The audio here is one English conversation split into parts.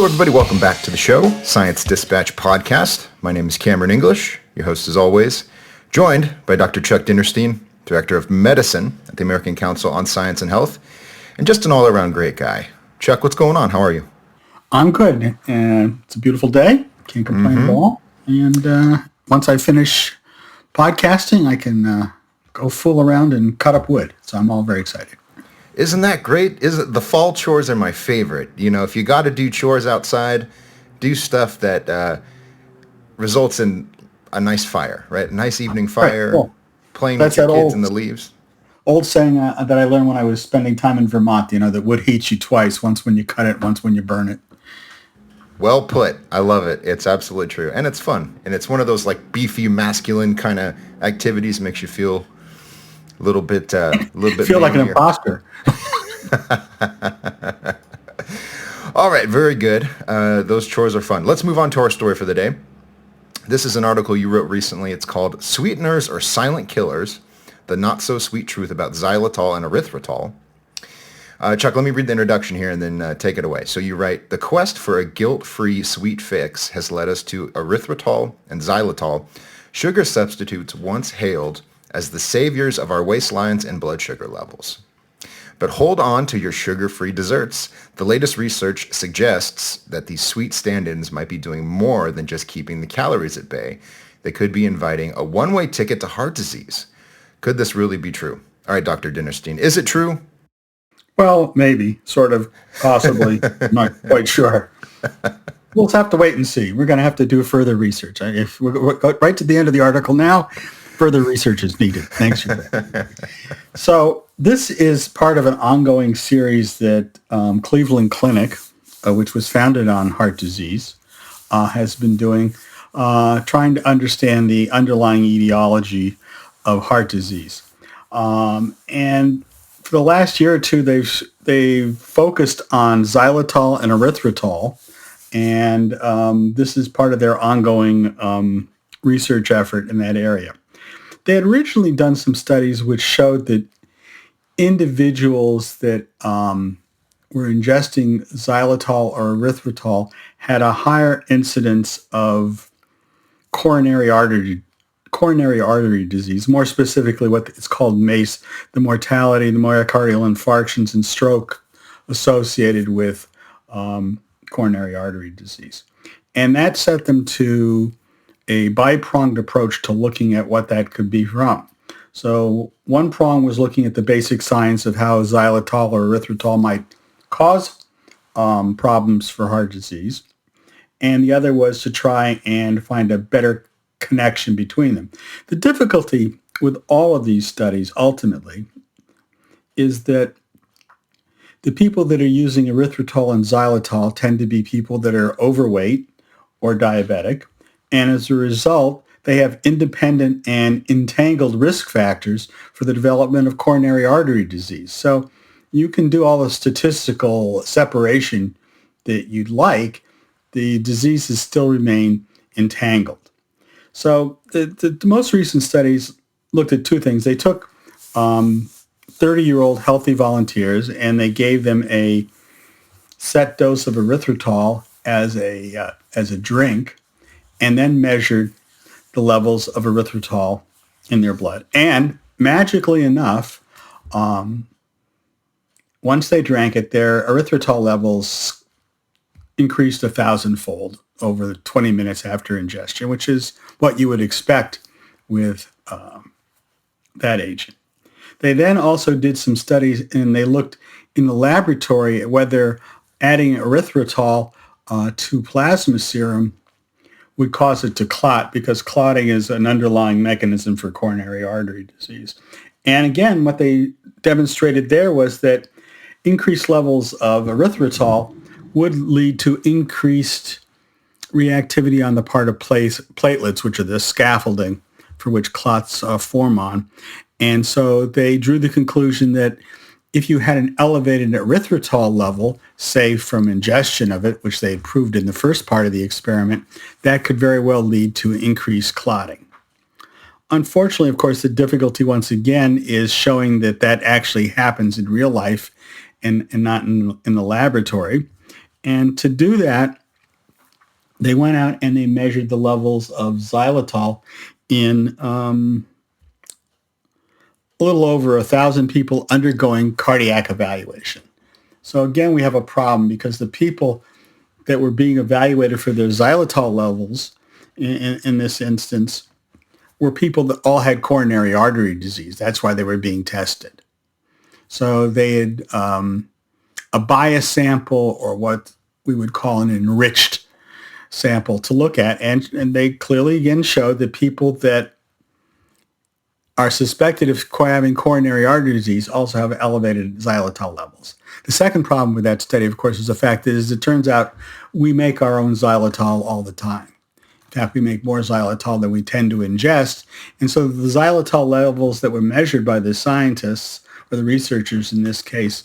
Hello, everybody. Welcome back to the show, Science Dispatch Podcast. My name is Cameron English, your host as always, joined by Dr. Chuck Dinnerstein, Director of Medicine at the American Council on Science and Health, and just an all-around great guy. Chuck, what's going on? How are you? I'm good. It's a beautiful day. Can't complain at all. And once I finish podcasting, I can go fool around and cut up wood. So I'm all very excited. Isn't that great? The fall chores are my favorite. You know, if you got to do chores outside, do stuff that results in a nice fire, right? A nice evening fire, right, cool. Playing with your kids in the leaves. Old saying that I learned when I was spending time in Vermont, that wood heats you twice, once when you cut it, once when you burn it. Well put. I love it. It's absolutely true. And it's fun. And it's one of those like beefy, masculine kind of activities, makes you feel a little bit feel like an imposter. All right, very good. Those chores are fun. Let's move on to our story for the day. This is an article you wrote recently. It's called Sweeteners or Silent Killers, the Not-So-Sweet Truth About Xylitol and Erythritol. Chuck, let me read the introduction here and then take it away. So you write, the quest for a guilt-free sweet fix has led us to erythritol and xylitol, sugar substitutes once hailed as the saviors of our waistlines and blood sugar levels. But hold on to your sugar-free desserts. The latest research suggests that these sweet stand-ins might be doing more than just keeping the calories at bay. They could be inviting a one-way ticket to heart disease. Could this really be true? All right, Dr. Dinnerstein, is it true? Well, maybe, sort of, possibly. I'm not quite sure. We'll have to wait and see. We're going to have to do further research. If we're right to the end of the article now, further research is needed. Thanks for that. So this is part of an ongoing series that Cleveland Clinic, which was founded on heart disease, has been doing, trying to understand the underlying etiology of heart disease. And for the last year or two, they've focused on xylitol and erythritol, and this is part of their ongoing research effort in that area. They had originally done some studies which showed that individuals that were ingesting xylitol or erythritol had a higher incidence of coronary artery disease, more specifically what it's called MACE, the mortality, the myocardial infarctions and stroke associated with coronary artery disease. And that set them to a bi-pronged approach to looking at what that could be from. So one prong was looking at the basic science of how xylitol or erythritol might cause problems for heart disease. And the other was to try and find a better connection between them. The difficulty with all of these studies ultimately is that the people that are using erythritol and xylitol tend to be people that are overweight or diabetic. And as a result, they have independent and entangled risk factors for the development of coronary artery disease. So you can do all the statistical separation that you'd like, the diseases still remain entangled. So the most recent studies looked at two things. They took 30-year-old healthy volunteers and they gave them a set dose of erythritol as a drink, and then measured the levels of erythritol in their blood. And magically enough, once they drank it, their erythritol levels increased 1,000-fold over 20 minutes after ingestion, which is what you would expect with that agent. They then also did some studies, and they looked in the laboratory at whether adding erythritol to plasma serum would cause it to clot, because clotting is an underlying mechanism for coronary artery disease. And again, what they demonstrated there was that increased levels of erythritol would lead to increased reactivity on the part of platelets, which are the scaffolding for which clots form on. And so they drew the conclusion that if you had an elevated erythritol level, say from ingestion of it, which they had proved in the first part of the experiment, that could very well lead to increased clotting. Unfortunately, of course, the difficulty once again is showing that that actually happens in real life and not in the laboratory. And to do that, they went out and they measured the levels of xylitol in a little over 1,000 people undergoing cardiac evaluation. So again, we have a problem because the people that were being evaluated for their xylitol levels in this instance were people that all had coronary artery disease. That's why they were being tested. So they had a bias sample, or what we would call an enriched sample to look at. And they clearly again showed that people that are suspected of having coronary artery disease also have elevated xylitol levels. The second problem with that study, of course, is the fact that it turns out we make our own xylitol all the time. In fact, we make more xylitol than we tend to ingest. And so the xylitol levels that were measured by the scientists, or the researchers in this case,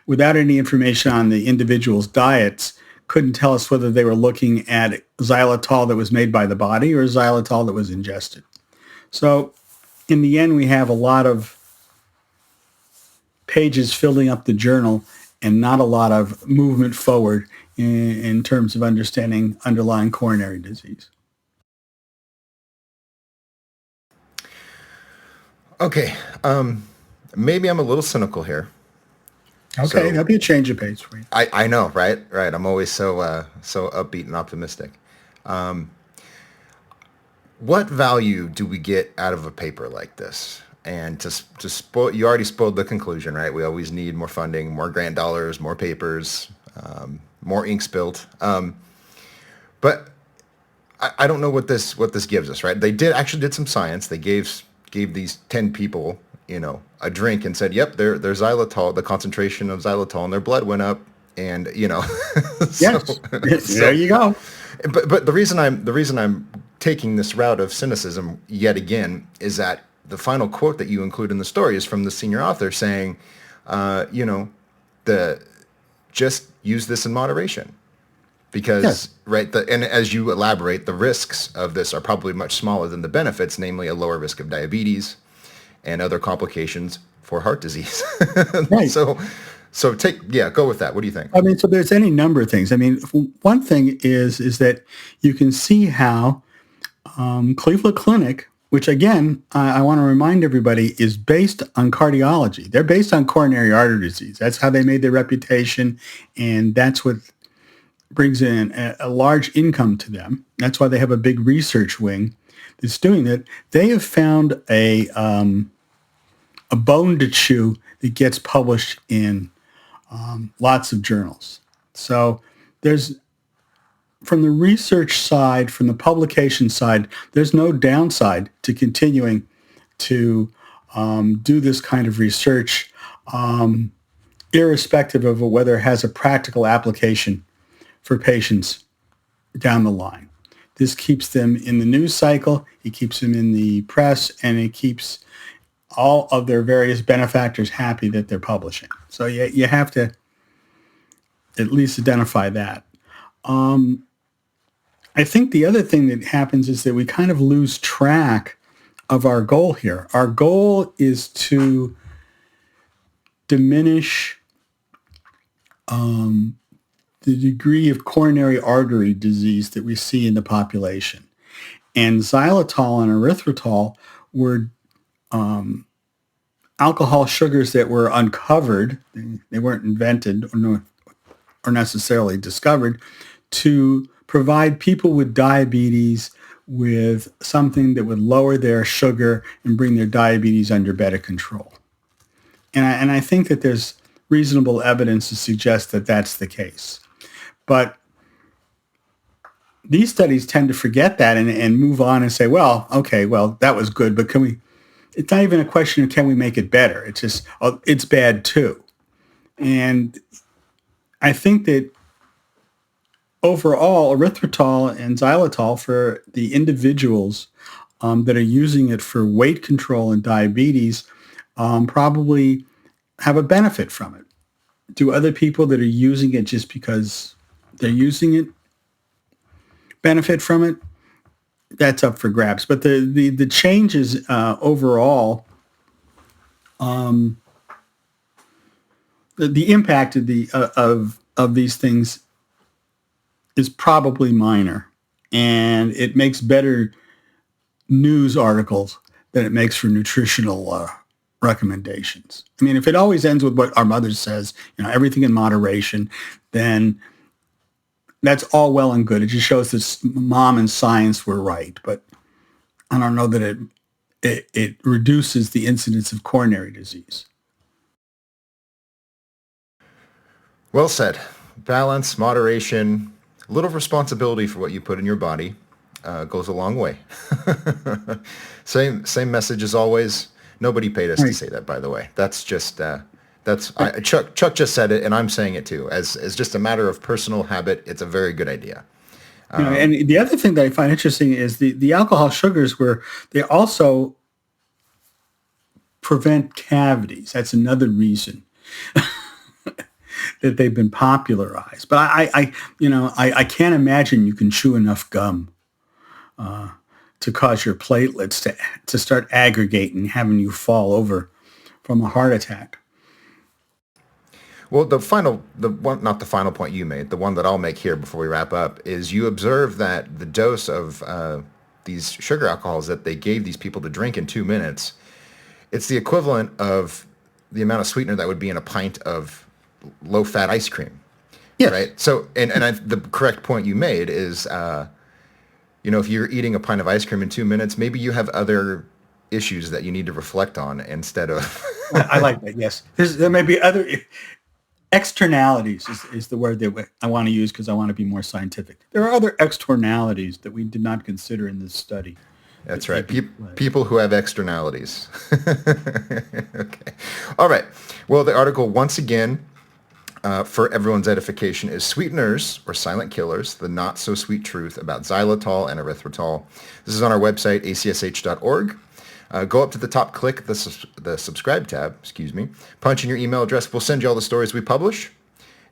without any information on the individual's diets, couldn't tell us whether they were looking at xylitol that was made by the body or xylitol that was ingested. So in the end, we have a lot of pages filling up the journal and not a lot of movement forward in terms of understanding underlying coronary disease. Okay, maybe I'm a little cynical here. Okay, So that'll be a change of pace for you. I know, right? Right. I'm always so upbeat and optimistic. What value do we get out of a paper like this? And to spoil, you already spoiled the conclusion, right? We always need more funding, more grant dollars, more papers, more ink spilt. But I don't know what this gives us, right? They did some science. They gave these 10 people, a drink and said, "Yep, their xylitol, the concentration of xylitol in their blood went up," and Yes, so there you go. but the reason I'm taking this route of cynicism yet again is that the final quote that you include in the story is from the senior author saying, the just use this in moderation. Because, Yes. right, and as you elaborate, the risks of this are probably much smaller than the benefits, namely a lower risk of diabetes and other complications for heart disease. Right. So go with that. What do you think? I mean, so there's any number of things. I mean, one thing is that you can see how Cleveland Clinic, which again, I want to remind everybody, is based on cardiology. They're based on coronary artery disease. That's how they made their reputation, and that's what brings in a large income to them. That's why they have a big research wing that's doing that. They have found a bone to chew that gets published in lots of journals. So there's, from the research side, from the publication side, there's no downside to continuing to do this kind of research, irrespective of whether it has a practical application for patients down the line. This keeps them in the news cycle, it keeps them in the press, and it keeps all of their various benefactors happy that they're publishing. So you have to at least identify that. I think the other thing that happens is that we kind of lose track of our goal here. Our goal is to diminish the degree of coronary artery disease that we see in the population. And xylitol and erythritol were alcohol sugars that were uncovered. They weren't invented or necessarily discovered to provide people with diabetes with something that would lower their sugar and bring their diabetes under better control. And I think that there's reasonable evidence to suggest that that's the case. But these studies tend to forget that and move on and say, well, okay, well, that was good, but can we, it's not even a question of can we make it better? It's just, oh, it's bad too. And I think that overall, erythritol and xylitol for the individuals that are using it for weight control and diabetes probably have a benefit from it. Do other people that are using it just because they're using it benefit from it? That's up for grabs. But the changes overall, the impact of of these things is probably minor, and it makes better news articles than it makes for nutritional recommendations. I mean, if it always ends with what our mother says, everything in moderation, then that's all well and good. It just shows that mom and science were right, but I don't know that it reduces the incidence of coronary disease. Well said. Balance, moderation, a little responsibility for what you put in your body goes a long way. Same message as always. Nobody paid us to say that, by the way. That's just Chuck just said it, and I'm saying it too. As just a matter of personal habit, it's a very good idea. And the other thing that I find interesting is the alcohol sugars, where they also prevent cavities. That's another reason that they've been popularized. But I can't imagine you can chew enough gum to cause your platelets to start aggregating, having you fall over from a heart attack. Well, not the final point you made, the one that I'll make here before we wrap up, is you observe that the dose of these sugar alcohols that they gave these people to drink in 2 minutes, it's the equivalent of the amount of sweetener that would be in a pint of low-fat ice cream. Yes. Right? So, the correct point you made is, if you're eating a pint of ice cream in 2 minutes, maybe you have other issues that you need to reflect on instead of... I like that, yes. There may be other... Externalities is the word that I want to use because I want to be more scientific. There are other externalities that we did not consider in this study. That's right. People who have externalities. Okay. All right. Well, the article, once again, for everyone's edification, is Sweeteners or Silent Killers, the Not-So-Sweet Truth about Xylitol and Erythritol. This is on our website, acsh.org. Go up to the top, click the subscribe tab, punch in your email address. We'll send you all the stories we publish,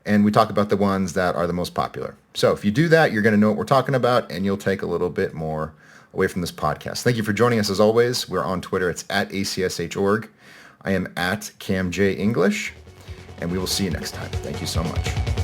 and we talk about the ones that are the most popular. So if you do that, you're going to know what we're talking about, and you'll take a little bit more away from this podcast. Thank you for joining us as always. We're on Twitter. It's at ACSH.org. I am at CamJEnglish, and we will see you next time. Thank you so much.